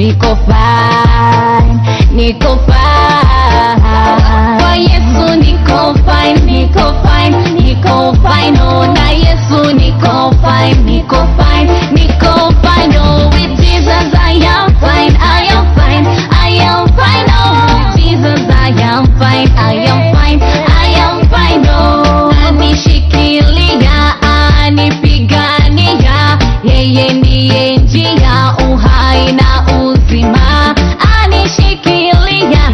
niko fine, niko fine. Kwa Yesu niko fine, niko fine, niko fine. Oh, na Yesu niko fine, niko fine, niko fine. Oh, with Jesus I am fine, I am fine, I am fine. Oh, with Jesus I am fine, I am fine, I am fine. Oh, anishikilia, anipigania, yeye ndiye njia, uhai na uzima. Anishikilia,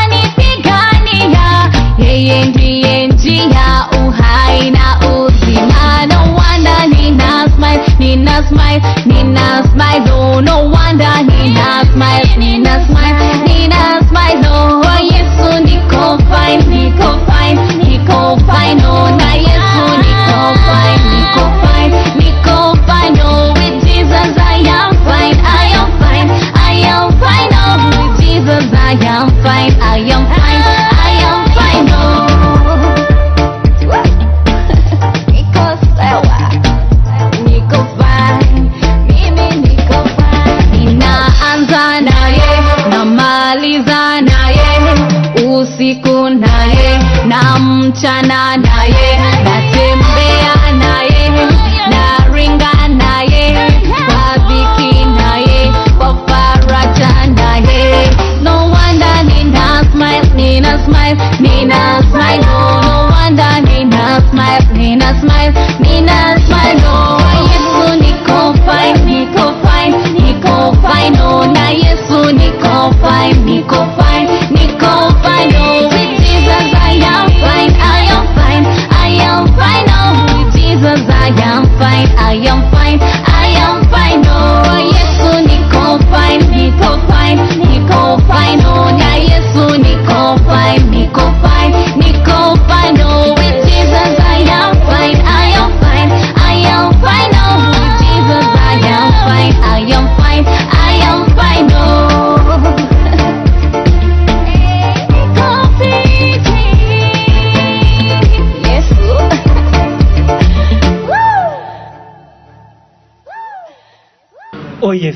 anipigania, yeye ndiye njia, uhai na uzima. No wonder nina smile, nina smile, nina smile. Oh, no wonder nina smile, nina smile, nina smile. Oh, Yesu niko fine, niko fine, niko fine. Oh, na Yesu niko fine, niko fine, niko fine. Oh, with Jesus I am fine, I am fine, I am fine. Oh, with Jesus I am fine, I am fine, I am fine. Oh, niko sawa, niko fine, mimi niko fine. Ninaanza naye, namaliza naye, usiku naye, na mchana naye, natembea naye, naringa naye, kwa dhiki naye, kwa faraja naye. No wonder nina smile, nina smile, nina smile. Oh, no wonder nina smile, nina smile, nina smile. Oh, Yesu niko fine, niko fine, niko fine. Oh, na Yesu niko fine, niko fine, niko fine. Oh, with Jesus I am fine, I am fine, I am fine. Oh, with Jesus I am fine, I am fine, I am fine. Oh, Yesu niko fine, niko fine, niko fine. Oh, na Yesu niko fine, niko fine, niko fine. Oh, with Jesus I am fine, I am fine, I am fine. Oh, with Jesus I am fine, I am fine, I am fine. Oh, niko fiti. Yesu. Oh yes,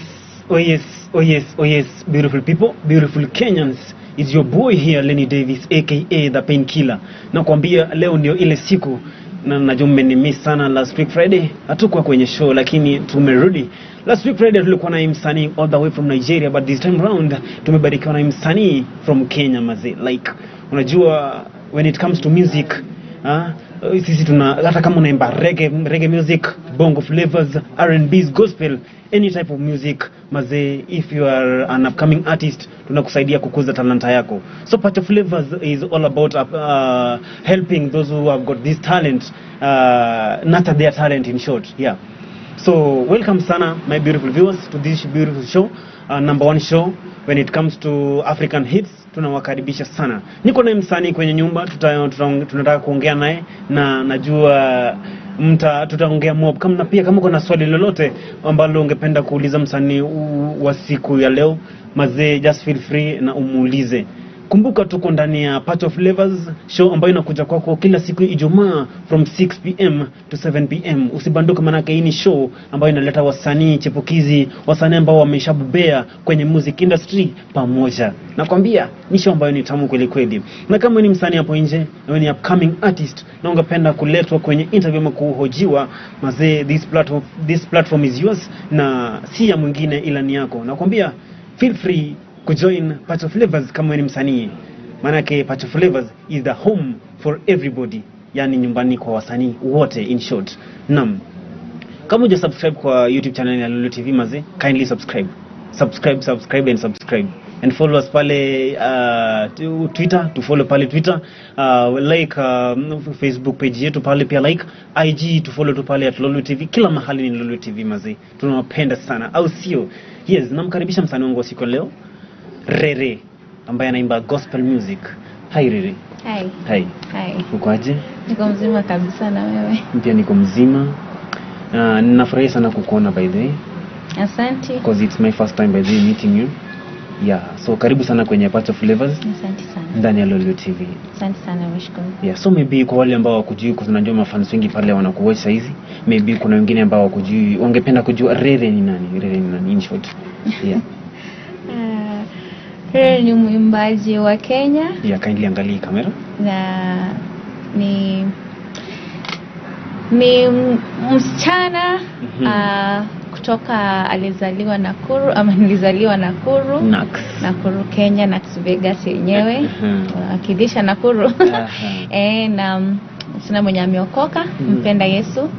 oh yes, oh yes, oh yes, beautiful people, beautiful Kenyans. It's your boy here, Lenny Davis, aka the Painkiller. Nakwambia leo ndio ile siku na najua mmenimiss sana. Last week Friday hatukuwa kwenye show, lakini tumerudi. Last week Friday tulikuwa na msanii all the way from Nigeria, but this time round tumebarikiwa na msanii from Kenya maze. Like unajua when it comes to music, sisi tuna hata kama unaimba reggae music, bongo flavors, R&B's, gospel, any type of music maze, if you are an upcoming artist tunakusaidia kukuza talanta yako. So PACHO Flavors is all about helping those who have got this talent, nurture their talent in short. Yeah. So welcome sana my beautiful viewers to this beautiful show, number one show when it comes to African hits. Tunawakaribisha sana. Niko na msanii kwenye nyumba, tunataka kuongea naye na najua tutaongea mob. Kama pia kama kuna swali lolote ambalo ungependa kuuliza msanii wa siku ya leo mazee, just feel free na umuulize. Kumbuka tuko ndani ya PACHO Flavors show ambayo inakuja kwako kila siku Ijumaa from 6 p.m. to 7 p.m. Usibanduke, maana hii ni show ambayo inaleta wasanii chipukizi, wasanii ambao wameshabobea kwenye music industry pamoja. Nakwambia ni show ambayo ni tamu kweli kweli. Na kama ni msanii hapo nje, na ni upcoming artist na ungependa kuletwa kwenye interview ama kuhojiwa mazee, this platform is yours na si ya mwingine ila ni yako. Nakwambia feel free kujoin PACHO Flavors kama ni msanii. Manake PACHO Flavors is the home for everybody, yani nyumbani kwa wasanii wote in short. Naam. Kama uja subscribe kwa YouTube channel ya Lolwe TV maze, kindly subscribe and subscribe and follow us pale Twitter, to follow pale Twitter, like Facebook page yetu pale pia like, IG to follow tu pale at Lolwe TV. Kila mahali ni Lolwe TV maze. Tunawapenda sana, au sio? Yes, namkaribisha msanii wangu siku leo, Rayre, ambaye anaimba gospel music. Hi Rayre. Hi. Uko aje? Niko mzima kabisa, na wewe? Pia niko mzima. Ninafurahi sana kukuona by the way. Asante. Because it's my first time by the way meeting you. Yeah, so karibu sana kwenye PACHO Flavors. Asante sana. Ndani ya Lolwe TV. Asante sana, nashukuru. Yeah, so maybe kwa wale ambao wakujui, kwa tunajua mafans wengi pale wanakuwatch saa hizi. Maybe kuna wengine ambao wakujui, ungependa kujua Rayre ni nani? Rayre ni nani in short? Yeah. Rayre ni mwimbaji wa Kenya. Yeah, kindly angalia kamera. Na ni msichana kutoka alizaliwa Nakuru ama nilizaliwa Nakuru. Nakuru Kenya na Vegas yenyewe. Akilisha Nakuru. Na msichana mwenye ameokoka, mpenda Yesu.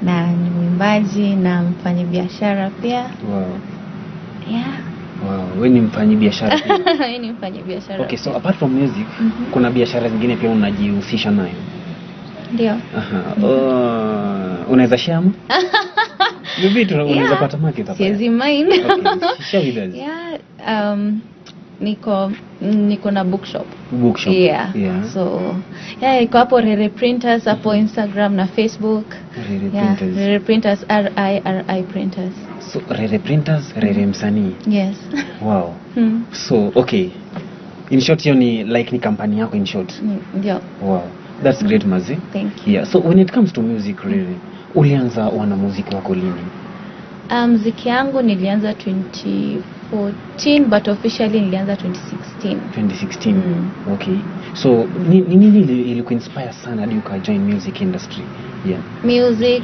Na ni mwimbaji na mfanyabiashara pia. Wow. Yeah. Wow, wewe ni mfanyabiashara pia. Wewe ni mfanyabiashara. Okay, so apart from music, kuna biashara zingine pia unajihusisha nayo? Ndio. Unaweza share? Ni vitu unaweza pata market hapa. Siwezi mind. Okay, share with us. Yeah, niko na bookshop. Yeah. So, iko hapo Rayre Printers hapo Instagram na Facebook. Rayre Printers, RIRI Printers. So Rayre Printers, Rayre msanii. Yes. Wow. So, okay. In short, hiyo ni like ni company yako in short. Ndio. Wow. That's great, Mazi. Thank you. Yeah. So when it comes to music, Rayre, ulianza wana muziki wako lini? Muziki yangu nilianza 2014 but officially nilianza 2016. 2016. Okay. So nini ilikuinspire sana hadi ukajoin music industry? Yeah. Music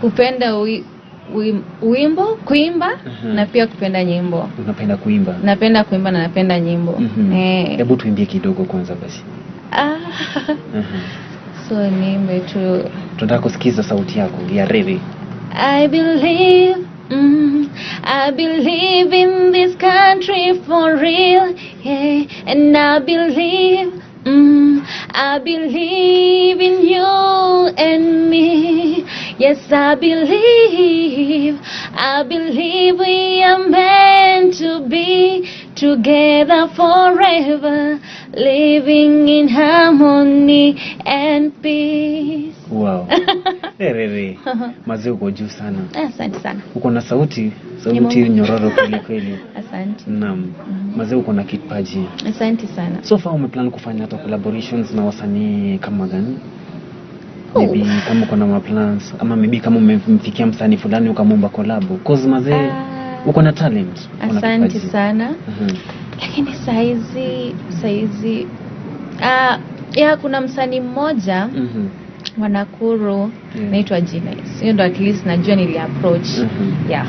kupenda wimbo, kuimba na pia kupenda nyimbo. Unapenda kuimba? Napenda kuimba na napenda nyimbo. Hebu tuimbie kidogo kwanza basi. So niimbe tu. Tunataka kusikiza sauti yako ya Rayre. I believe in this country for real, yeah, and I believe in you and me. Yes, I believe we are meant to be together forever, living in harmony and peace. Wow. Rayre, Mazi uko juu sana. Asante sana. Uko na sauti nyororo kweli. Asante. Naam. Mazi uko na kipaji. Asante sana. So far umeplan kufanya hata collaborations na wasanii kama gani? Maybe kama uko na plans ama maybe kama umemfikia msanii fulani ukamwomba collab. Cause Mazi uko na talent. Asante sana. Lakini saizi kuna msanii mmoja wa Nakuru naitwa Genius. Hiyo ndo at least najua nili approach. Yes.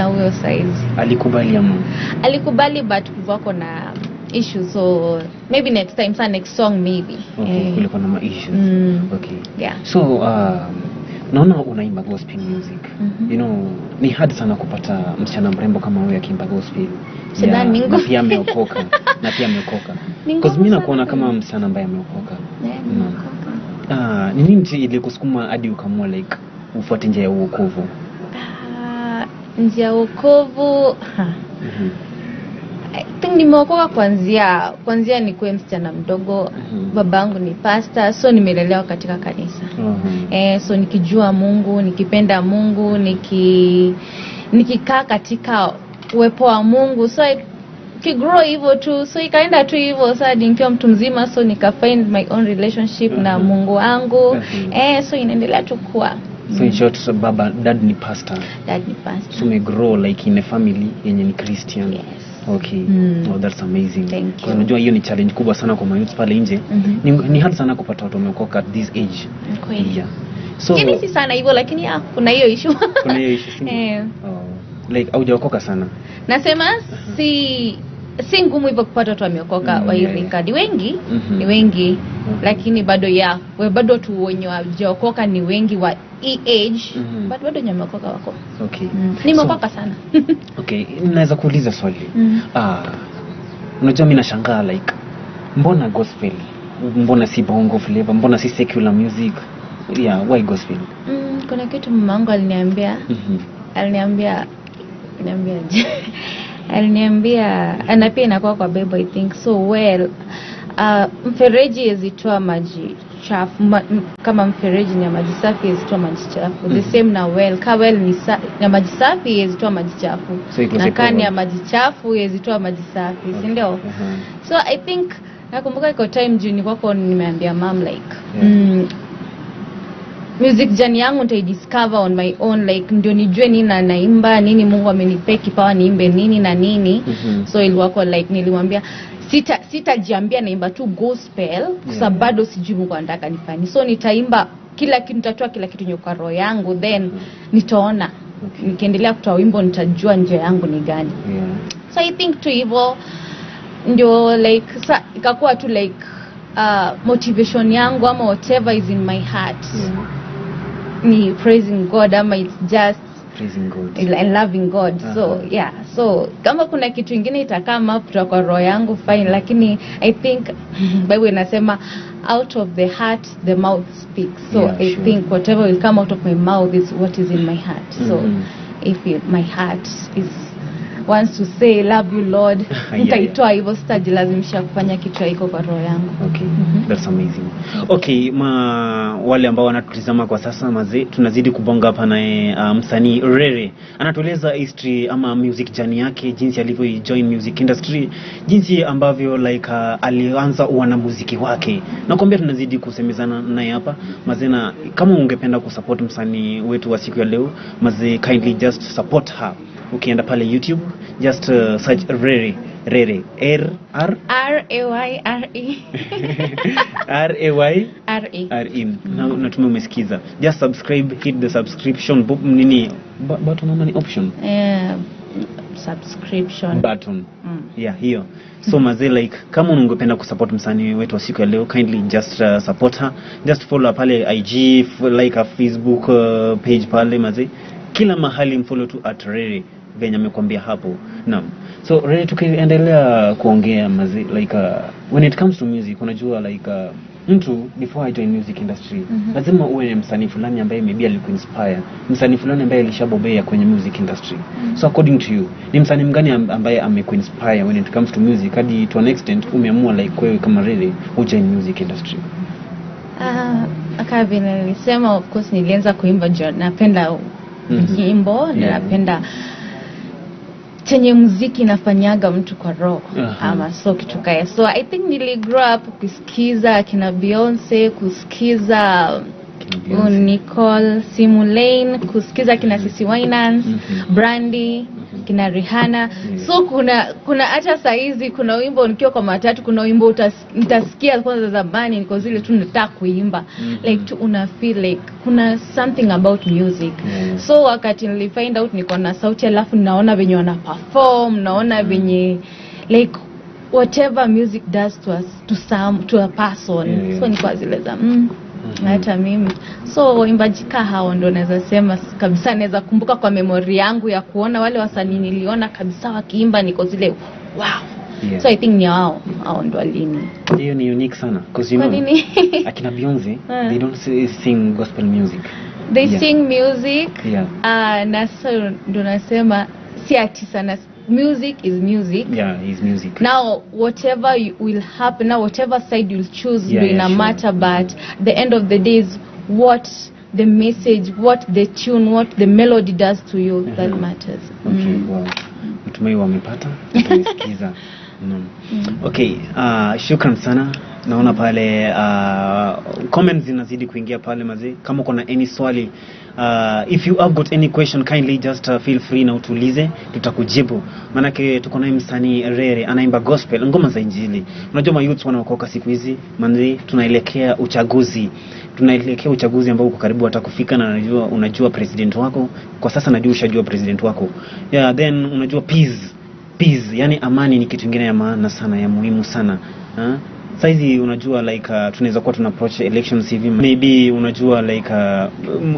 Huyo saizi. Alikubali but wako na issues, so maybe next time, next song maybe. Okay, kulikuwa na issues. Okay. Yeah. So naona unaimba gospel music. You know, ni hard sana kupata msichana mrembo kama wewe akiimba gospel. Na pia ameokoka. Because mimi nakuona kama msichana ambaye ameokoka. Ni nini ile kusukuma hadi ukamua like ufuate njia ya wokovu? Njia ya wokovu. I think nimeokoka kwanzia nikuwe msichana mdogo. Babangu ni pastor, so nimelelewa katika kanisa. So nikijua Mungu, nikipenda Mungu, nikikaa katika uwepo wa Mungu, so kigrow hivyo tu, so ikaenda tu hivyo. Sasa nikiwa mtu mzima, so nika find my own relationship na Mungu wangu. So inaendelea tu kuwa. So in short, dad ni pastor. So me grow like in a family yenye ni Christian. Yes. Okay. Oh, that's amazing. Thank you. Unajua hiyo ni challenge kubwa sana kwa youth pale nje. Ni hard sana kupata watu wameokoka at this age. Yeah. So si sana hivyo, lakini kuna hiyo issue. Like haujaokoka sana. Nasema si ngumu hivyo kupata watu wameokoka wa irika. Ni wengi, lakini bado tu wenye hawajaokoka ni wengi wa age, but bado wameokoka wako. Okay. Nimeokoka sana. Okay, naweza kuuliza swali. Unajua mimi nashangaa like mbona gospel? Mbona si bongo flavor? Mbona si secular music? Yeah, why gospel? Kuna kitu mamangu aliniambia. Aliniambia na pia inakuwa kwa Bible I think so well. Mfereji yazitoa maji chafu kama mfereji ni maji safi yazitoa maji chafu. The same na well. Well ni maji safi yazitoa maji chafu. Na kani ya maji chafu yazitoa maji safi, si ndio? So I think nakumbuka iko time juu nilikuwa nimeambia mom like music journey yangu nitaidiscover on my own, like ndio nijue nini na naimba nini, Mungu amenipea kipawa niimbe nini na nini. So ilikuwa like nilimwambia sitajiambia naimba tu gospel sababu bado sijui Mungu anataka nifanye. So nitaimba kila kitu, nitatoa kila kitu kwa roho yangu, then nitaona nikiendelea kutoa wimbo nitajua njia yangu ni gani. So I think to hivyo ndio like ikakuwa tu like motivation yangu ama whatever is in my heart ni praising God ama it's just praising God and loving God. So yeah, so kama kuna kitu kingine itakama kutoka kwa roho yangu fine, lakini I think Bible inasema out of the heart the mouth speaks. So I think whatever will come out of my mouth is what is in my heart. So if my heart is wants to say love you Lord, nitaitoa hivyo, sitajilazimisha kufanya kitu haiko kwa roho yangu. Okay, that's amazing. Okay, wale ambao wanatutazama kwa sasa mazee, tunazidi kubonga hapa naye msanii Rayre. Anatueleza history ama music journey yake, jinsi alivyo join music industry, jinsi ambavyo like alianza wanamuziki wake. Nakwambia tunazidi kusemezana naye hapa mazee, na kama ungependa kusupport msanii wetu wa siku ya leo mazee, kindly just support her. Ukienda pale YouTube just search Rayre R-A-Y-R-E natumia umesikiza. Just subscribe, hit the subscription button ama ni option? Subscription button. Yeah, hiyo. So mazee, like kama ungependa kusupport msanii wetu wa siku ya leo, kindly just support her. Just follow pale IG, like a Facebook page pale mazee. Kila mahali mfollow tu @Rayre venye amekwambia hapo. Naam. So Rayre, tukiendelea kuongea mazee, like when it comes to music, unajua like mtu before I join music industry lazima uwe msanii fulani ambaye maybe alikuinspire, msanii fulani ambaye alishabobea kwenye music industry. So according to you, ni msanii mgani ambaye amekuinspire when it comes to music hadi to an extent umeamua like wewe kama Rayre ujoin music industry? Vile nilisema, of course nilianza kuimba juu napenda nyimbo, napenda chenye muziki nafanyaga mtu kwa roho ama so kitu kaya. So I think nili grow up kusikiza kina Beyonce, kusikiza Nicole Simulain, kusikiza kina Sisi Winans, Brandy, kina Rihanna. So kuna hata saizi kuna wimbo nikiwa kwa matatu, kuna wimbo nitasikia kwanza zamani niko zile tu nataka kuimba, like tu una feel like kuna something about music. So wakati nilifind out niko na sauti, alafu naona venye wana perform, naona venye like whatever music does to a person. So niko zile za hata mimi. So waimbaji hao ndo naweza sema kabisa, naweza kumbuka kwa memory yangu ya kuona wale wasanii niliona kabisa wakiimba niko zile wow. So I think ni hao ndo alini. Hiyo ni unique sana because you know akina Beyonce they don't sing gospel music. They sing music. Na so ndo nasema si ati sana. Music is music. Is music. Now whatever will happen, now whatever side you'll choose will not matter, but the end of the day is what the message, what the tune, what the melody does to you that matters. Okay, wow. Natumai wamepata, tumesikiza. Okay, shukran sana. Naona pale comments zinazidi kuingia pale mazee. Kama kuna any swali, if you have got any question, kindly just feel free na utulize, tutakujibu. Manake tuko na msanii Rayre anaimba gospel, ngoma za injili. Unajua mayouth wanaokoka siku hizi, manzi tunaelekea uchaguzi. Tunaelekea uchaguzi ambao uko karibu atakufika, na unajua president wako. Kwa sasa najua ushajua president wako. Then unajua peace, yani amani ni kitu kingine ya maana sana, ya muhimu sana. Saizi unajua like tunaweza kuwa tuna approach elections hivi, maybe unajua like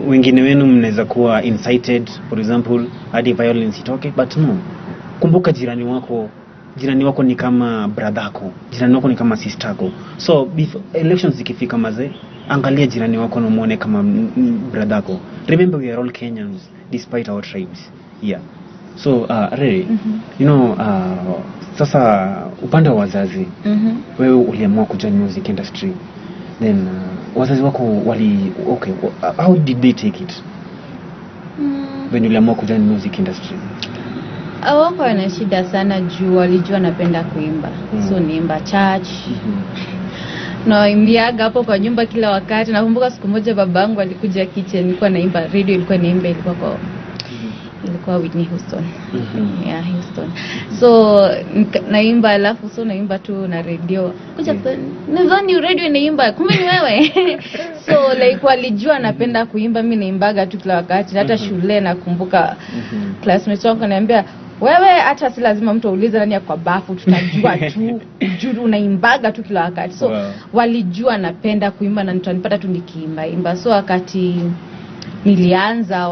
wengine wenu mnaweza kuwa incited for example hadi violence itoke, but no, kumbuka jirani wako ni kama bradhako, jirani wako ni kama sisterko. So before elections zikifika mazee, angalia jirani wako na muone kama bradhako. Remember we are all Kenyans despite our tribes. So Rayre, you know sasa upande wa wazazi, wewe uliamua kujoin music industry, then wazazi wako how did they take it when uliamua kujoin music industry? Wako wana shida sana juu walijua napenda kuimba. So niimba church, naimbiaga hapo kwa nyumba kila wakati. Nakumbuka siku moja babangu alikuja kitchen, nilikuwa naimba, radio ilikuwa naimba, ilikuwa Whitney Houston. Yeah, Houston. So naimba, alafu so naimba tu na radio. Kuja nadhani radio inaimba, kumbe ni wewe. So like walijua napenda kuimba, mimi naimbaga tu kila wakati. Hata shule nakumbuka classmates wangu ananiambia, wewe hata si lazima mtu aulize nani kwa bafu, tutajua tu juu unaimbaga tu kila wakati. So walijua napenda kuimba na nitanipata tu nikiimba. So wakati nilianza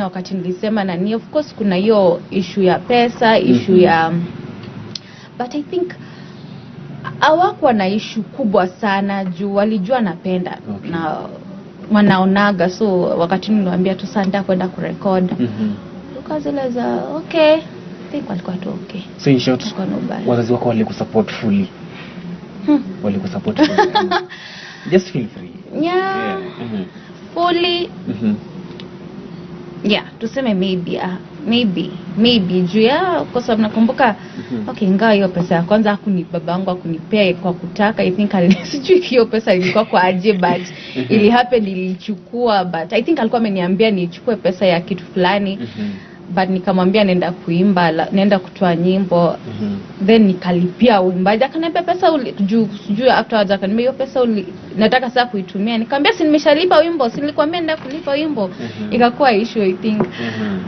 wakati nilisema nani, of course kuna hiyo issue ya pesa, issue ya but I think hawakuwa na issue kubwa sana juu walijua napenda na wanaonaga. So wakati niliwaambia tu sasa kwenda kurecord, ukazeleza okay, think walikuwa tu okay. So in short, wazazi wako walikusupport fully? Walikusupport fully? Just feel free. Yeah. Fully. Yeah, tuseme maybe juu ya kwa sababu nakumbuka okay, ingawa hiyo pesa ya kwanza babangu akunipea kwa kutaka, I think sijui hiyo pesa ilikuwa kwa aje, but ili happen nilichukua, but I think alikuwa ameniambia nichukue pesa ya kitu fulani. But nikamwambia nenda kuimba, nenda kutoa nyimbo, then nikalipia uimbaji. Akaniambia pesa juu afterwards akaniambia hiyo pesa nataka sasa kuitumia. Nikamwambia si nimeshalipa wimbo, si nilikwambia nenda kulipa wimbo. Ikakuwa issue I think.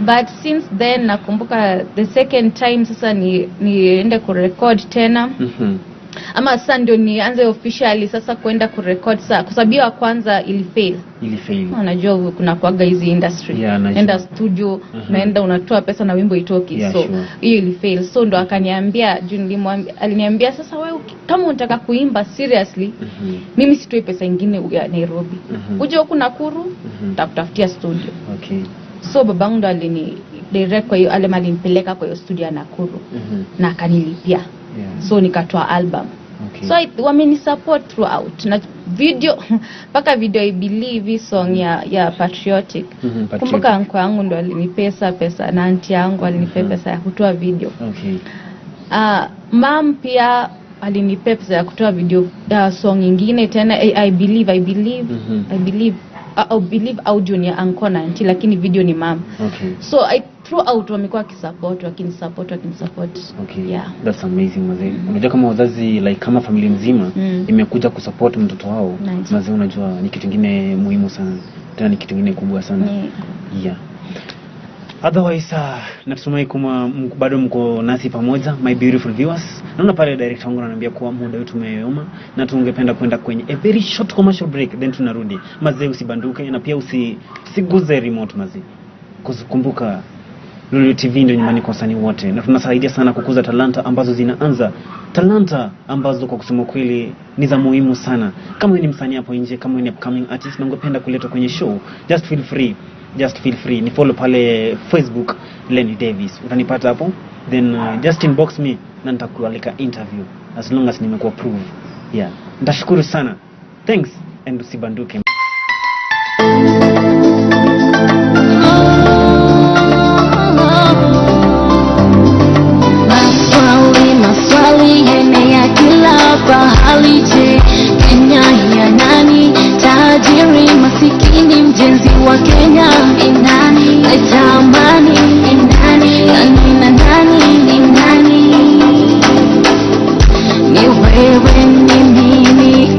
But since then nakumbuka the second time sasa niende kurecord tena. Ama sasa ndio nianze officially sasa kwenda kurecord sasa, kwa sababu ya kwanza ilifail. Unajua kuna kuaga hizi industry, nenda studio, naenda unatoa pesa na wimbo itoki. So hiyo ilifail. So ndo akaniambia, aliniambia sasa wewe kama unataka kuimba seriously, mimi sitoi pesa nyingine ya Nairobi. Uje huku Nakuru, takutafutia studio. So babangu ndo direct kwa hiyo alinipeleka kwa hiyo studio ya Nakuru na akanilipia. So nikatoa album. So wameni support throughout. Na video paka video I believe song ya patriotic. Kumbuka anko yangu ndo alinipesa pesa na aunti yangu alinipea pesa ya kutoa video. Mom pia alinipea pesa ya kutoa video song nyingine tena. I believe audio ni anko na aunti, lakini video ni mom. So throughout wamekuwa wakinisupport. Yeah, that's amazing mazee. Unajua kama wazazi like kama familia mzima imekuja kusupport mtoto wao, mazee, unajua ni kitu kingine muhimu sana, tena ni kitu kingine kubwa sana. Yeah. Otherwise natumai kama bado mko nasi pamoja, my beautiful viewers. Naona pale director wangu ananiambia kuwa muda wetu umeyoyoma na tungependa kwenda kwenye a very short commercial break, then tunarudi. Mazee, usibanduke na pia usiguze remote mazee. Kumbuka Lolwe TV ndio nyumbani kwa wasanii wote, na tunasaidia sana kukuza talanta ambazo zinaanza, talanta ambazo kwa kusema kweli ni za muhimu sana. Kama wewe ni msanii hapo nje, kama wewe ni upcoming artist na ungependa kuleta kwenye show, just feel free. Ni follow pale Facebook Lenny Davis, utanipata hapo, then just inbox me na nitakualika interview as long as nimekuwa approve. Yeah, nitashukuru sana. Thanks and usibanduke. Kenya ya nani? Tajiri masikini mjenzi wa Kenya ni nani? Natamani ni nani? Ni nani? Ni wewe, ni mimi.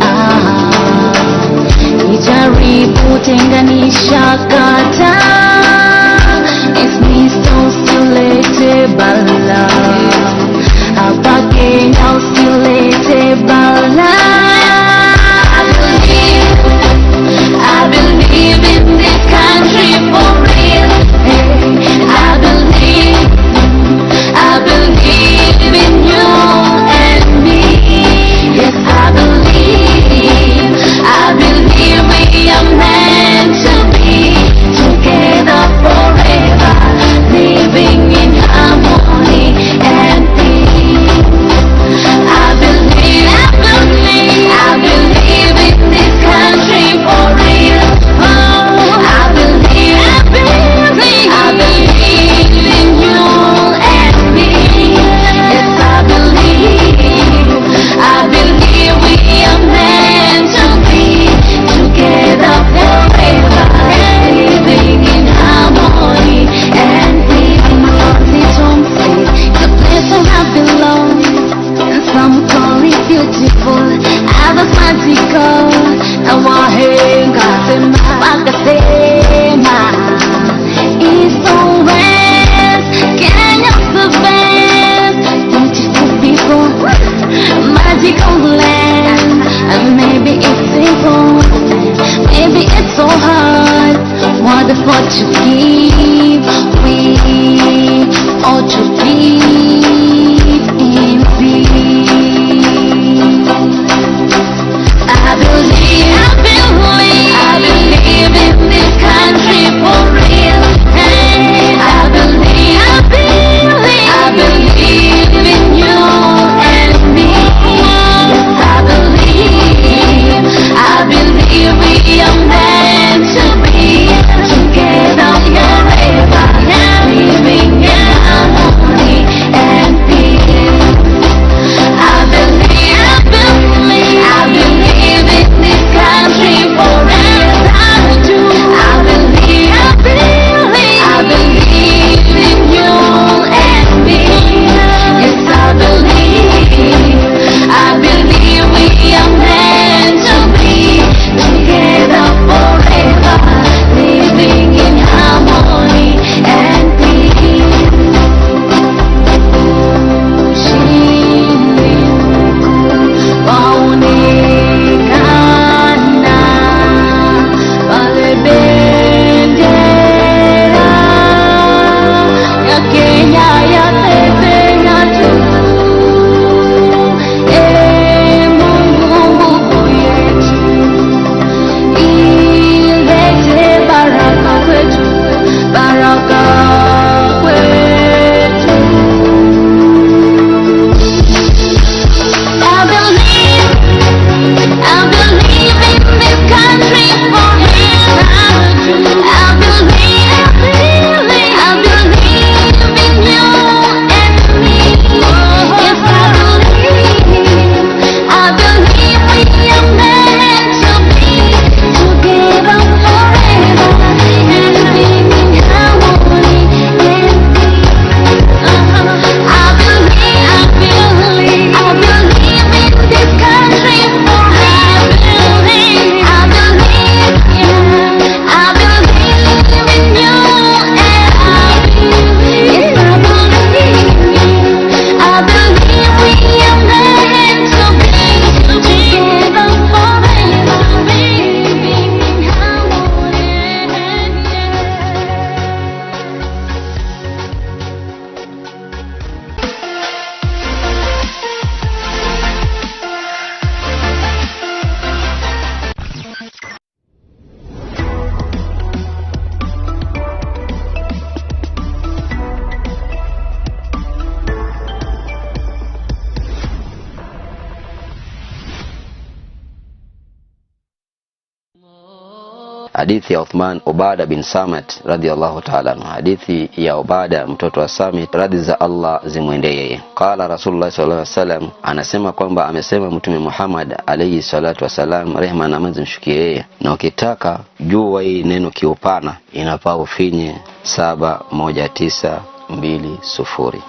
hadithi ya Ubada bin Samit radhiyallahu ta'ala anhu. Hadithi ya Ubada mtoto wa Samit, radhi za Allah zimwendee yeye. Qala Rasulullah sallallahu alaihi wasallam, anasema kwamba amesema Mtume Muhammad alayhi salatu wasalam, rehma na amani zimshukie yeye, na ukitaka jua hii neno kiupana inafaa ufinye 71920.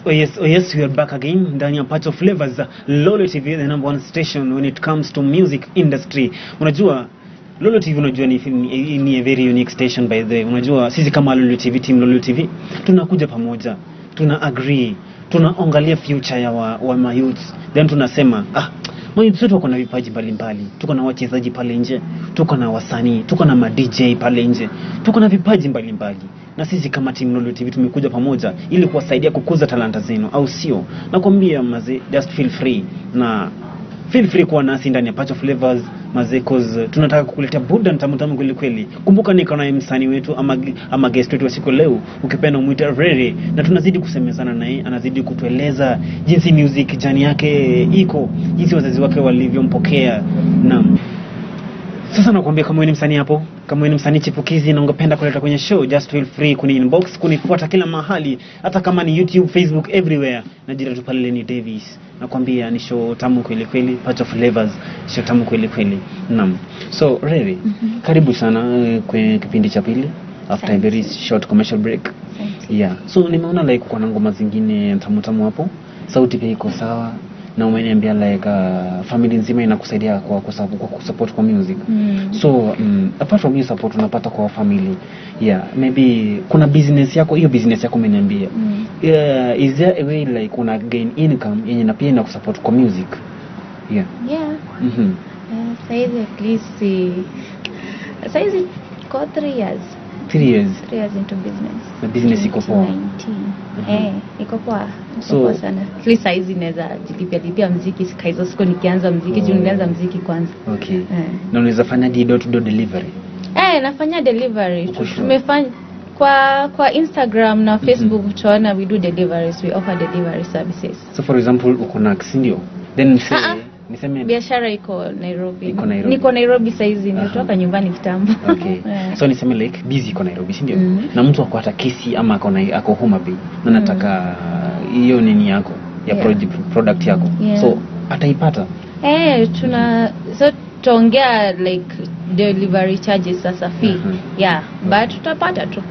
Oh yes, we are back again ndani ya PACHO FLAVAZ, Lolwe TV, the number one station when it comes to music industry. Unajua Lolwe TV, unajua ni a very unique station by the way. Unajua sisi kama Lolwe TV, team Lolwe TV, tunakuja pamoja, tuna agree, tunaangalia future ya wa mayouth, then tunasema mayouth wetu wako na vipaji mbalimbali, tuko na wachezaji pale nje, tuko na wasanii, tuko na ma DJ pale nje, tuko na vipaji mbalimbali. Na sisi kama team Lolwe TV tumekuja pamoja ili kuwasaidia kukuza talanta zenu, au sio? Nakwambia maze, just feel free kuwa nasi ndani ya PACHO FLAVAZ, Maze cause tunataka kukuletea burudani tamu kweli kweli. Kumbuka niko na msanii wetu ama guest wetu wa siku leo, ukipenda umuite Rayre, na tunazidi kusemezana naye, anazidi kutueleza jinsi music jani yake iko, jinsi wazazi wake walivyompokea. Naam. Sasa nakwambia kama wewe ni msanii hapo, kama wewe ni msanii chipukizi na ungependa kuleta kwenye show, just feel free kuni inbox, kunifuata kila mahali, hata kama ni YouTube, Facebook, everywhere. Najira tu pale Lenny Davis. Nakwambia ni show tamu kweli kweli, PACHO FLAVAZ, show tamu kweli kweli. Naam. So Rayre, karibu sana kwenye kipindi cha pili after a very short commercial break. Yeah. So nimeona like uko na ngoma zingine tamu hapo. Sauti pia iko sawa. Na umeniambia like family nzima inakusaidia kwa kusupport kwa music. So apart from your support unapata kwa family, yeah, maybe kuna business yako, hiyo business yako umeniambia. Is there a way like una gain income yenye na pia inakusupport kwa music? Yeah. Saizi at least saizi kwa 3 years. 3 years into business. Na business iko poa. Iko poa. So sana. At least saizi naweza jilipia muziki hizo siku nikianza muziki, juu nilianza muziki kwanza. Okay. Na unaweza fanya door to door delivery? Nafanya delivery. Tumefanya kwa Instagram na Facebook tunaona we do deliveries, we offer delivery services. So for example uko na ndio, then niseme biashara iko Nairobi. Niko Nairobi saizi, nimetoka nyumbani kitambo. Okay. So niseme like busy iko Nairobi, si ndio? Na mtu ako hata Kisi ama ako Homa Bay na nataka hiyo nini yako ya product yako. So ataipata. So tuongea like delivery charges sasa fee. But tutapata tu.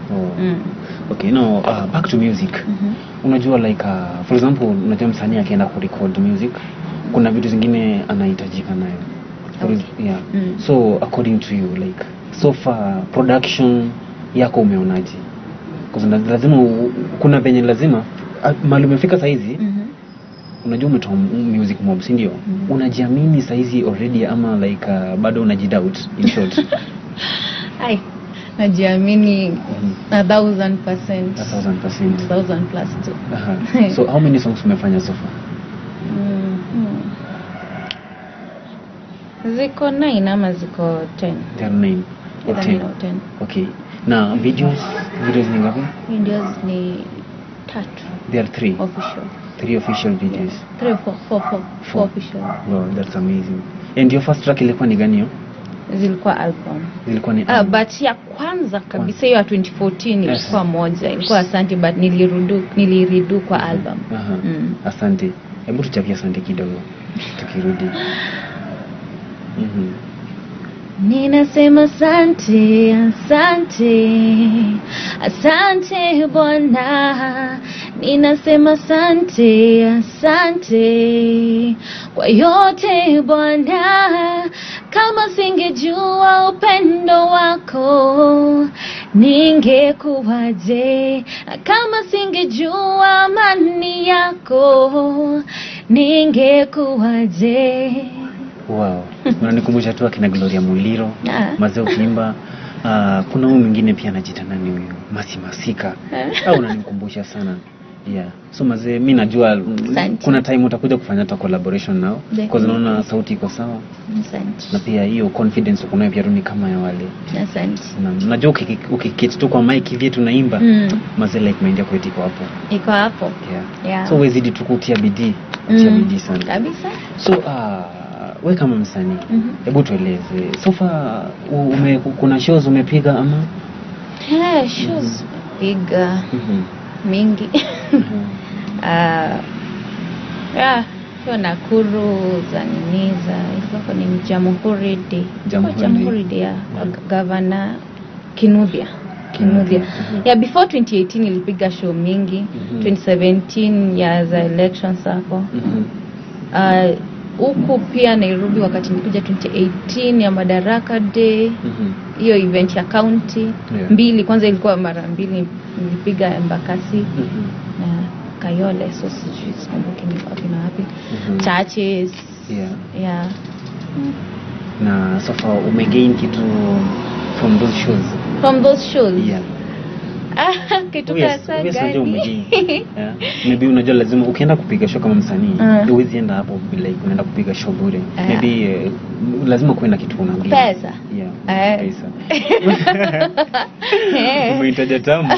Okay, now back to music. Unajua like for example unajua msanii akienda ku record music, kuna vitu zingine anahitajika nayo. So according to you like so far production yako umeonaje? Kwa lazima kuna venye lazima mahali umefika saizi. Unajua umetoa music mob, si ndio? Unajiamini saizi already ama like bado unajidoubt in short? Najiamini 1000%. 1000 plus too. So how many songs umefanya so far? Ziko 9 ama ziko 10? There are 9 or 10. Okay. Na videos ni ngapi? Videos ni 3. There are 3 official. 3 official videos. 3 or 4 official. Wow, that's amazing. And your first track ilikuwa ni gani hiyo? Zilikuwa album. Zilikuwa ni but ya kwanza kabisa hiyo ya 2014 ilikuwa moja. Ilikuwa Asante, but niliredo kwa album. Asante. Hebu tuchapie Asante kidogo tukirudi. Ninasema asante, asante Bwana. Ninasema asante kwa yote Bwana. Kama singejua upendo wako ningekuwaje? Kama singejua amani yako ningekuwaje? Wow. Unanikumbusha tu akina Gloria Muliro, Mazeo Kimba. Kuna huyu mwingine pia anajiita nani huyu? Masika. Unanikumbusha sana. Yeah. So mazee mimi najua kuna time utakuja kufanya hata collaboration nao kwa sababu naona sauti iko sawa. Asante. Na pia hiyo confidence uko nayo pia ni kama ya wale. Asante. Na najua ukiketi tu kwa mic hivi tunaimba, mazee like mind yako iko hapo. Iko hapo. Yeah. So wezidi tukutia bidii. Kutia bidii sana. Kabisa. So wewe kama msanii, hebu tueleze. So far kuna shows umepiga ama? Shows piga mingi. Kwa Nakuru za niniza ilikuwa ni Jamhuri Day ya Governor Kinuthia. Yeah, before 2018 nilipiga show mingi. 2017 ya za elections hapo. Huku pia Nairobi wakati nilikuja 2018 ya Madaraka Day. Hiyo event ya county mbili, kwanza ilikuwa mara mbili nilipiga Embakasi na Kayole, so sijui sikumbuki ni wapi na wapi. Churches. Yeah. Na so far umegain kitu from those shows? Yeah. Kitu kasa gani? Yeah. Maybe unajua lazima ukienda kupiga show kama msanii, huwezi enda hapo bila unaenda kupiga show bure. Maybe lazima kuenda kitu unaambia. Pesa. Yeah. Pesa. Umehitaji tamu.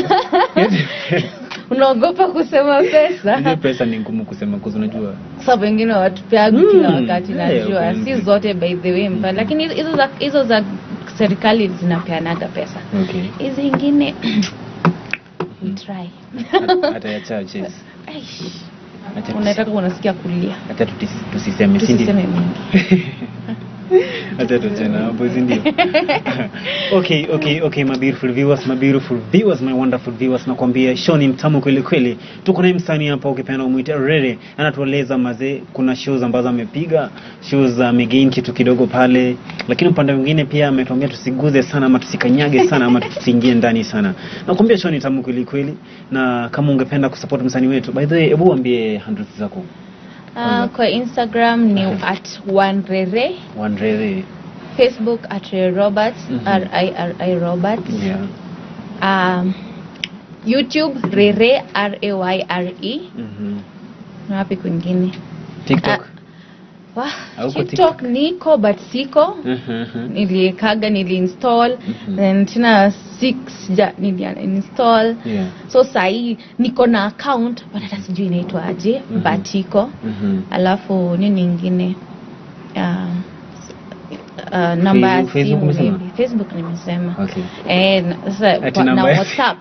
Unaogopa kusema pesa? Ndio, pesa ni ngumu kusema kwa unajua. Sababu wengine watu pia kila wakati najua. Si zote by the way mbali, lakini hizo za serikali zinapeanaga pesa. Okay. Hizo nyingine we try. Hata ya charges. Unataka unasikia kulia. Hata tusiseme mingi. Hata tena hapo ndio. Okay, my beautiful viewers, my wonderful viewers, nakwambia show ni mtamu kweli kweli. Tuko na msanii hapa, ukipenda umuite Rayre, anatueleza mazee, kuna shows ambazo amepiga, shows amegain kitu kidogo pale, lakini upande mwingine pia ametuambia tusiguze sana ama tusikanyage sana ama tusiingie ndani sana. Nakwambia show ni tamu kweli kweli, na kama ungependa kusupport msanii wetu, by the way, hebu ambie handles zako. Kwa Instagram ni @1rayre, Facebook @Roberts, RIRI Roberts. Yeah. YouTube Rayre, RAYRE. Na wapi kwingine? TikTok. TikTok niko but siko. Niliinstall then tena 6 niliinstall. Yeah. So sahi niko na account but hata sijui inaitwa aje, but iko. Alafu nini nyingine? Namba ya simu. Facebook nimesema. Okay. Sasa na WhatsApp.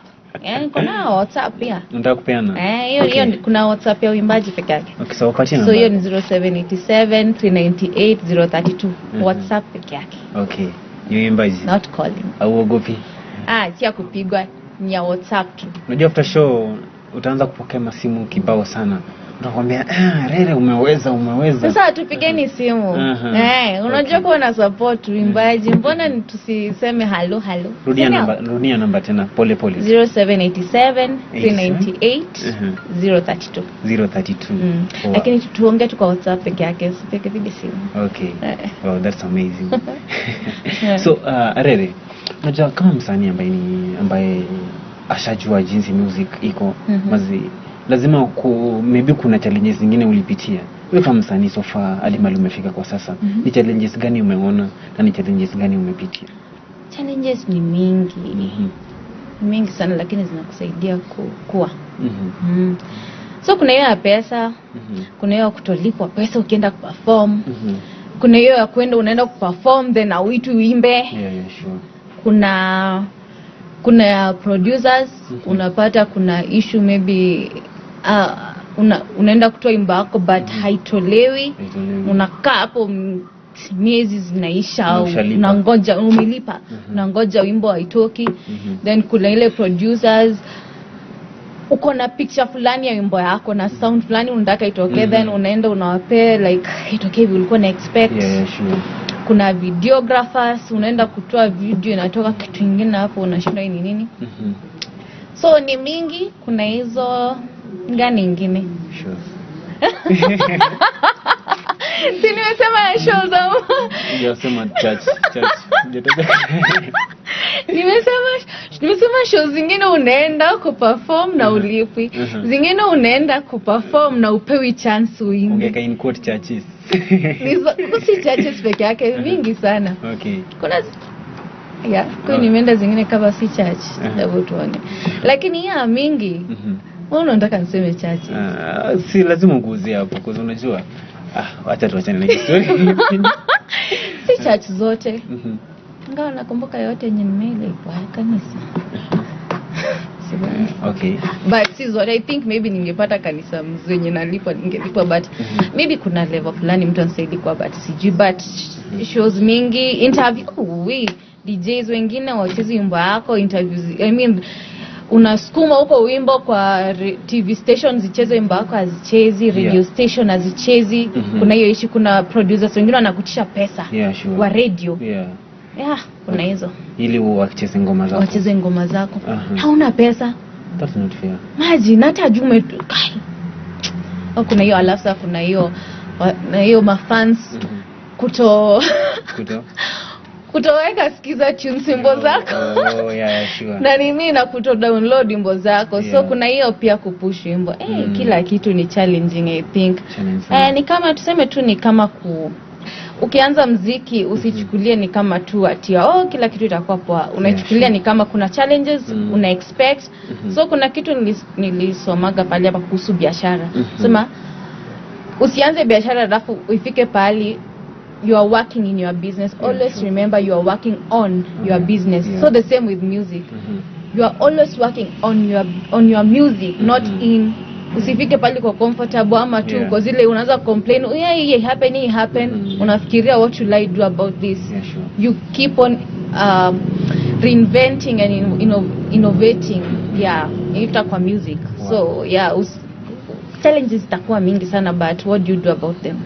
Kuna WhatsApp pia. Unataka kupeana? Hiyo kuna WhatsApp ya uimbaji peke yake. Okay, so wakati namba. So hiyo ni 0787 398 032. WhatsApp peke yake. Okay. Ni uimbaji. Not calling. Au ogopi? Si ya kupigwa, ni ya WhatsApp tu. Unajua after show utaanza kupokea masimu kibao sana. Utakwambia Rayre umeweza. Sasa tupigeni simu. Unajua kwa na support uimbaji, mbona tusiseme hello? Rudia namba tena pole. 0787 398 032. 032. Wow. Lakini tuongee tu kwa WhatsApp peke yake, usipeke video simu. Okay. Wow, that's amazing. So Rayre, unajua kama msanii ambaye ashajua jinsi music iko, lazima maybe kuna challenges zingine ulipitia. Wewe kama msanii so far hadi mahali umefika kwa sasa, ni challenges gani umeona na ni challenges gani umepitia? Challenges ni mingi. Mingi sana, lakini zinakusaidia kukua. So kuna hiyo ya pesa, kuna hiyo kutolipwa pesa ukienda kuperform. Kuna hiyo ya kwenda unaenda kuperform then uitu uimbe. Yeah, sure. Kuna producers, unapata kuna issue maybe unaenda kutoa imba yako but haitolewi. Unakaa hapo miezi zinaisha au unangoja umelipa, unangoja wimbo haitoki. Then kuna ile producers, uko na picture fulani ya wimbo yako na sound fulani unataka itoke, then unaenda unawapea like itokee vile ulikuwa na expect. Yeah, sure. Kuna videographers, unaenda kutoa video inatoka kitu kingine hapo unashinda ni nini. So ni mingi, kuna hizo gani nyingine? Sure. Si nimesema shows au? Nimesema church. Nimesema shows zingine unaenda kuperform na ulipwi. Zingine unaenda kuperform na upewi chance uimbe. Ungeka in quote churches. Si churches peke yake, mingi sana. Okay. Kuna kwa nimeenda zingine kama si church, ndio tuone. Lakini ya mingi. Wewe unataka niseme church? Si lazima uguzie hapo kwa sababu unajua. Acha tuachane na story. Si church zote. Ingawa nakumbuka yote yenye nimeilipwa kanisa. Okay. But si zote, I think maybe ningepata kanisa mzenye nalipwa ningelipa, but maybe kuna level fulani mtu ansaidi kwa, but sijui. But shows mingi, interview, DJs wengine wachezi wimbo yako, interviews, unasukuma huko wimbo kwa TV station zicheze wimbo wako hazichezi, radio station hazichezi. Kuna hiyo issue. Kuna producers wengine wanakutisha pesa wa radio. Kuna hizo. Ili wacheze ngoma zako. Wacheze ngoma zako. Hauna pesa. That's not fair. Maji hata jume kuna hiyo, alafu kuna hiyo mafans kutoweka sikiza tunes wimbo zako. Sure. Na nini na kuto-download wimbo zako. So kuna hiyo pia kupush wimbo. Kila kitu ni challenging, I think. Ni kama tuseme tu ni kama ukianza mziki usichukulie ni kama tu atia kila kitu itakuwa poa. Unachukulia ni kama kuna challenges una expect. So kuna kitu nilisomaga pale hapa kuhusu biashara. Sema usianze biashara alafu uifike pali you are working in your business. Always remember you are working on your business. So the same with music. You are always working on your music, not in usifike pale kwa comfortable ama tu kwa zile unaanza complain happen unafikiria what should I do about this. You keep on reinventing and innovating kwa music. So challenges itakuwa mingi sana, but what do you do about them?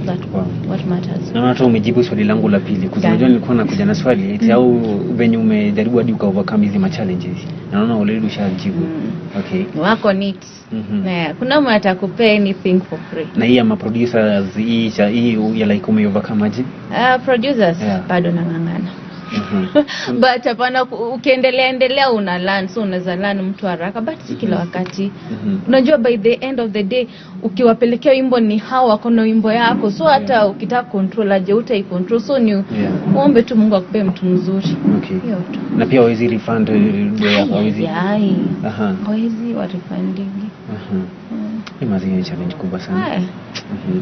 That's what matters. Na hata umejibu swali langu la pili. Unajua nilikuwa nakuja na swali au venye umejaribu hadi overcome hizi challenges. Naona already ushajibu. Okay. Wako neat. Na kuna mtu atakupea anything for free. Na hii ama producers hii ya like overcome aje? Producers bado nangangana. But hapana, ukiendelea una learn, so unaweza learn mtu haraka, but si kila wakati. Unajua by the end of the day ukiwapelekea wimbo ni hao wako na wimbo yako, so hata ukitaka control aje utaicontrol. So ni muombe tu Mungu akupe mtu mzuri. Okay. Na pia hawezi refund hawezi. Hawezi refund. Ni challenge kubwa sana.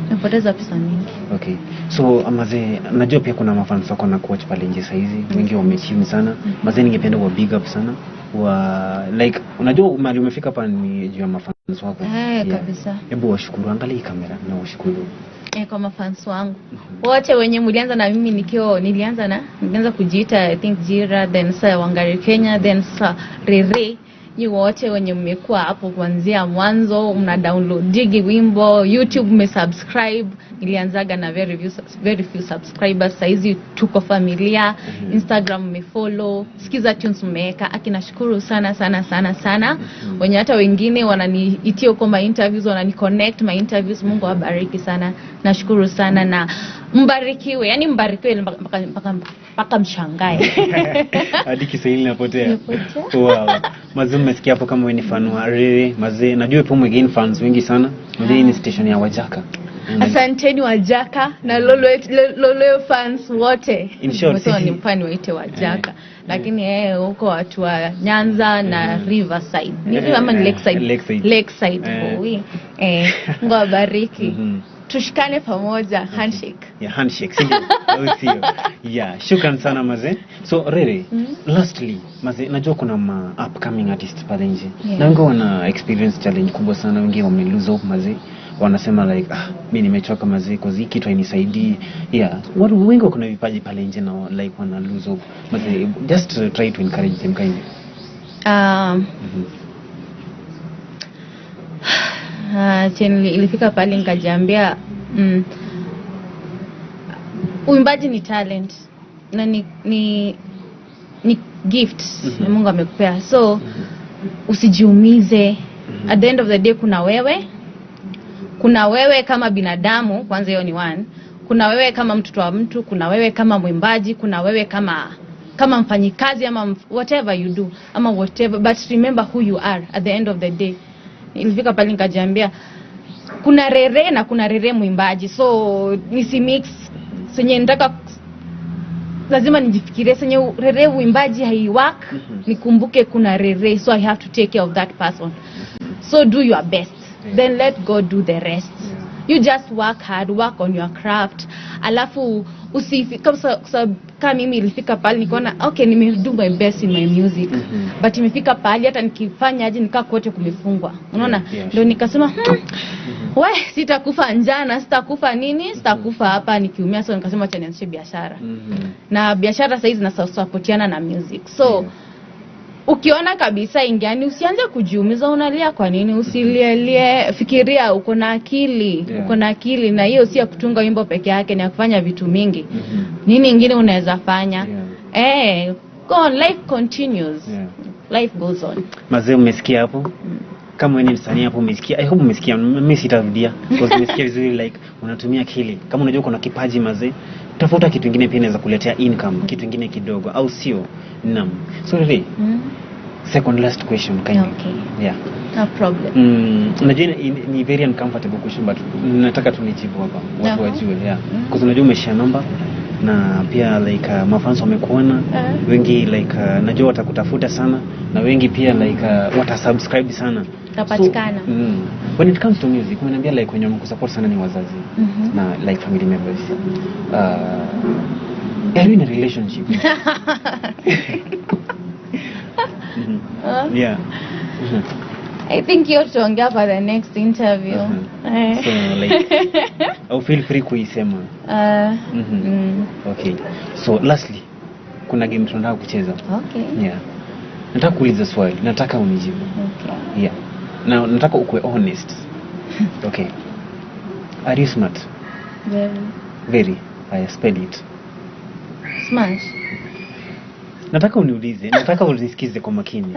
Napoteza pesa mingi. Okay. So amaze, najua pia kuna mafans wako na coach pale nje sasa hizi. Wengi wamechini sana. Maze ningependa wa big up sana. Like unajua mali umefika hapa ni juu ya mafans wako. Kabisa. Hebu washukuru, angalia kamera na washukuru. Kwa mafans wangu. Wote wenye mlianza na mimi nilianza kujiita I think Jira, then Wangari Kenya, then Rayre. Ni wote wenye mmekuwa hapo kuanzia mwanzo, mna download wimbo, YouTube mmesubscribe. Nilianzaga na very few subscribers, sasa hizi tuko familia. Instagram mmefollow, sikiza tunes mmeweka. Akinashukuru sana. Wenye hata wengine wananiitia kwa interviews, wanani-connect my interviews. Mungu awabariki sana. Nashukuru sana na mbarikiwe. Yaani mbarikiwe mpaka mshangae. Hadi Kiswahili napotea. Wow. Maze mmesikia hapo kama wewe ni fan wa Rayre. Maze najua hapo mwingine fans wengi sana. Maze ni station ya Wajaka. Asanteni Wajaka na Lolwe fans wote. Mimi ni mfano waite Wajaka. Lakini huko watu wa Nyanza na Riverside. Ni ama ni Lakeside. Mungu awabariki. Tushikane pamoja, handshake. Handshake. Sio. Shukran sana maze. So Rayre, lastly, maze najua kuna upcoming artists pale nje. Na wengi wana experience challenge kubwa sana, wengi wame lose hope maze. Wanasema like mimi nimechoka maze kwa hiki kitu hainisaidii. Watu wengi kuna vipaji pale nje na like wana lose hope. Maze just try to encourage them kindly. Ilifika pale nikajiambia uimbaji ni talent na ni gift na Mungu amekupea. So usijiumize. At the end of the day kuna wewe kama binadamu, kwanza hiyo ni one. Kuna wewe kama mtoto wa mtu, kuna wewe kama mwimbaji, kuna wewe kama mfanyikazi ama whatever you do ama whatever, but remember who you are at the end of the day. Ilifika pale nikajiambia kuna Rayre na kuna Rayre mwimbaji, so nisimix. Senye nataka lazima nijifikirie senye Rayre mwimbaji haiwork, nikumbuke kuna Rayre, so I have to take care of that person. So do your best, then let God do the rest. You just work hard, work on your craft. Alafu kama mimi ilifika pale nikaona okay, do my best in my music. But imefika pale hata nikifanya aje nikaa kote kumefungwa. Unaona? Ndio nikasema sitakufa njana, sitakufa nini, sitakufa hapa nikiumia. So nikasema acha nianzishe biashara. Na biashara sasa hizi nasupportiana na music. So ukiona kabisa ingiani usianze kujiumiza, unalia kwa nini? Usilie, fikiria uko na akili, na hiyo si ya kutunga wimbo peke yake, ni ya kufanya vitu mingi. Nini ingine unaweza fanya? Go on, life continues. Life goes on. Maze umesikia hapo? Kama wewe ni msanii hapo umesikia, I hope umesikia. Mimi sitarudia because umesikia vizuri, like unatumia akili. Kama unajua kuna kipaji maze, Tafuta kitu kingine pia inaweza kuletea income, kitu kingine kidogo au sio? Naam. So Rayre, second last question kindly. Okay. Yeah. No problem. Unajua ni very uncomfortable question but nataka tunijibu hapa. Watu wajue, yeah. Because unajua umeshare number na pia like mafans wamekuona wengi like najua watakutafuta sana na wengi pia like watasubscribe sana. Tapatikana. So, when it comes to music, unaniambia like wenye wamekusupport sana ni wazazi na like family members. Are you in a relationship? Yeah. I think you're tuongea for the next interview. So like au feel free kuisema. Okay. So lastly, kuna game tunataka kucheza. Okay. Yeah. Nataka kuuliza swali, nataka unijibu. Okay. Yeah. Now nataka ukue honest. Okay. Are you smart? Very. I spell it. Smart. Nataka uniulize, nataka unisikize kwa makini.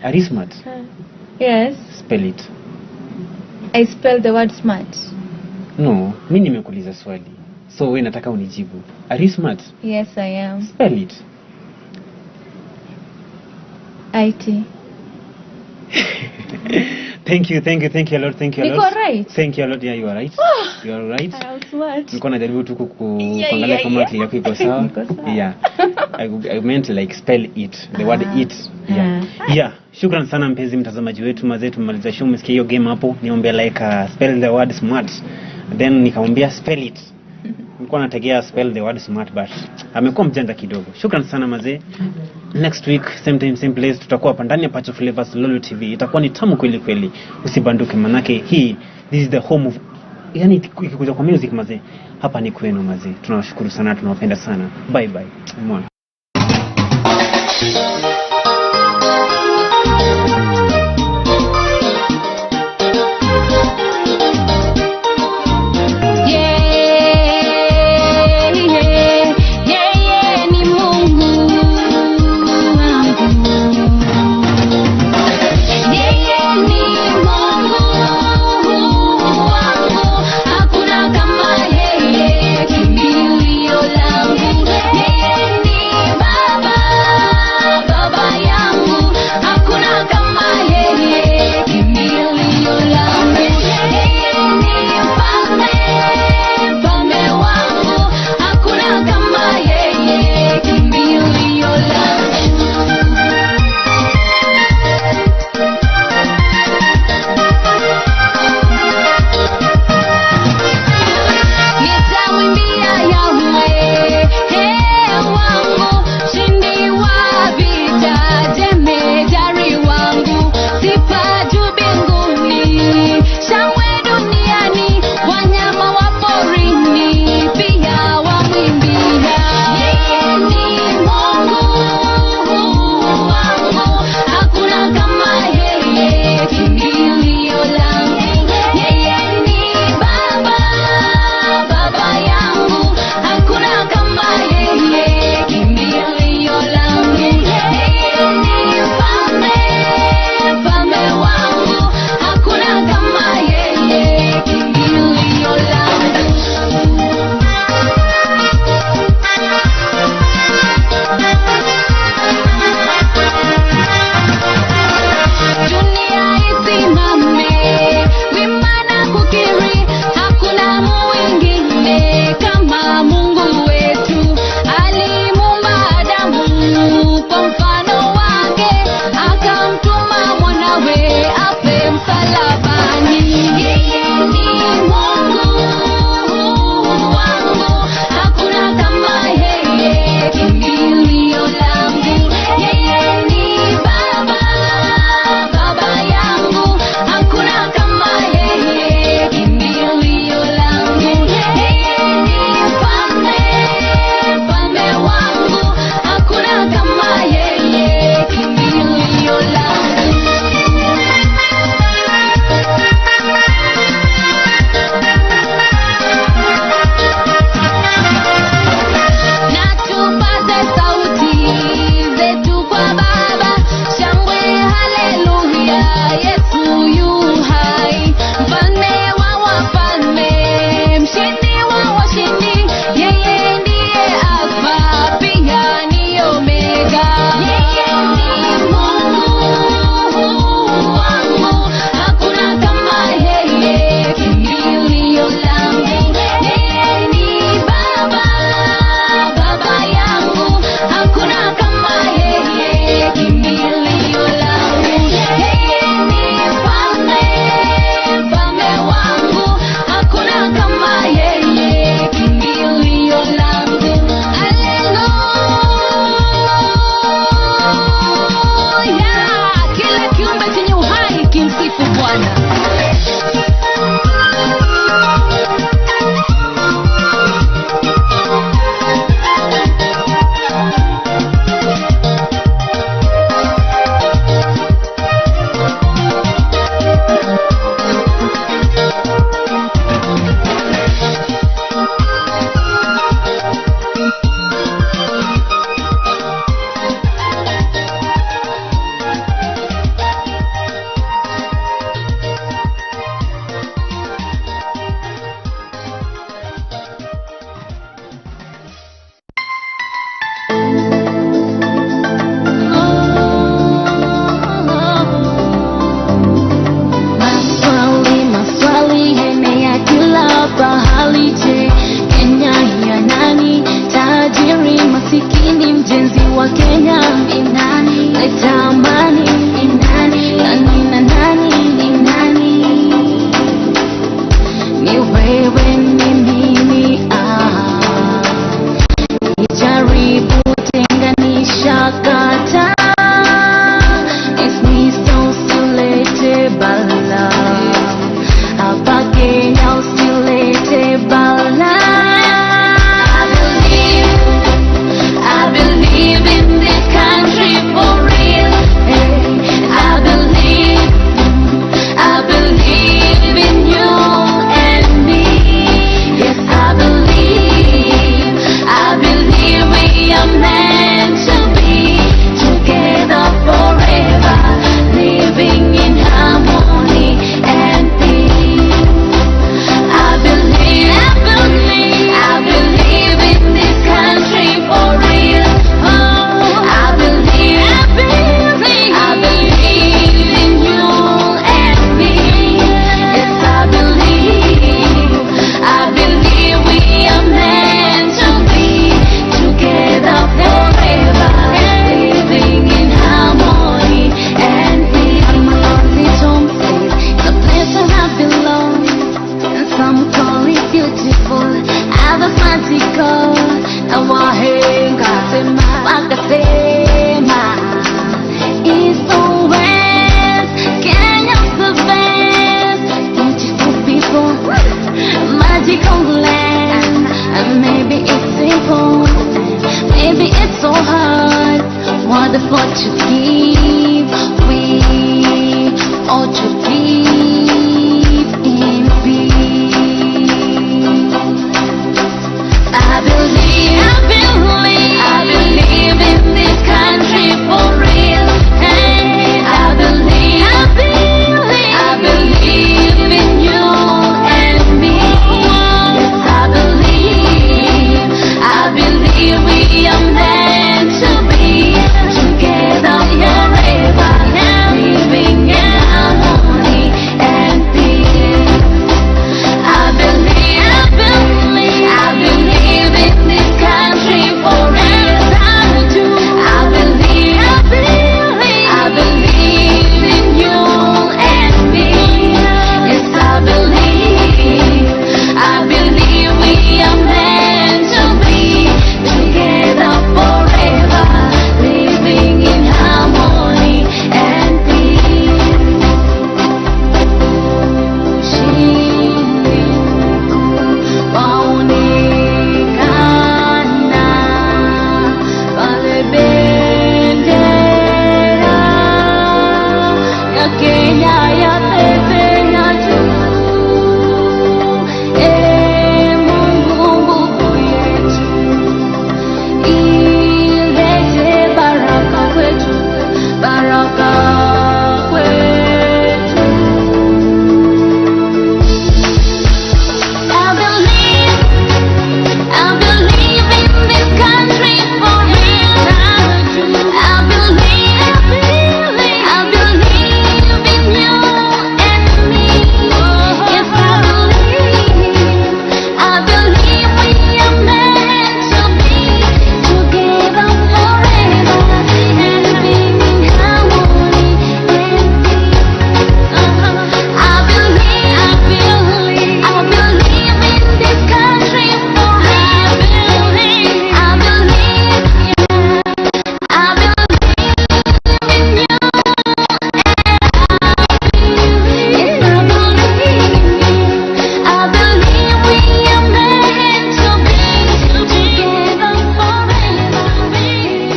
Are you smart? Yes. Spell it. I spell the word smart. No, mimi nimekuuliza swali. So wewe nataka unijibu. Are you smart? Yes, I am. Spell it. IT. Thank you a lot. Niko right? Thank you a lot. Yeah, you are right. You are right. I am smart. Niko najaribu tu kuangalia kama akili yako iko sawa. Yeah. I meant like spell it. The word it. Yeah. Yeah. Shukran sana mpenzi mtazamaji wetu, mazetu tumaliza show, umesikia hiyo game hapo. Niombe like spell the word smart. Then nikamwambia spell it. Nilikuwa nategea spell the word smart but amekuwa mjanja kidogo. Shukran sana mazee. Next week same time same place tutakuwa hapa ndani ya PACHO FLAVAZ Lolwe TV. Itakuwa ni tamu kweli kweli. Usibanduke manake this is the home of, yani ikikuja kwa music mazee, hapa ni kwenu mazee. Tunawashukuru sana, tunawapenda sana. Bye bye. Mwana. Baba there's what you give. We ought to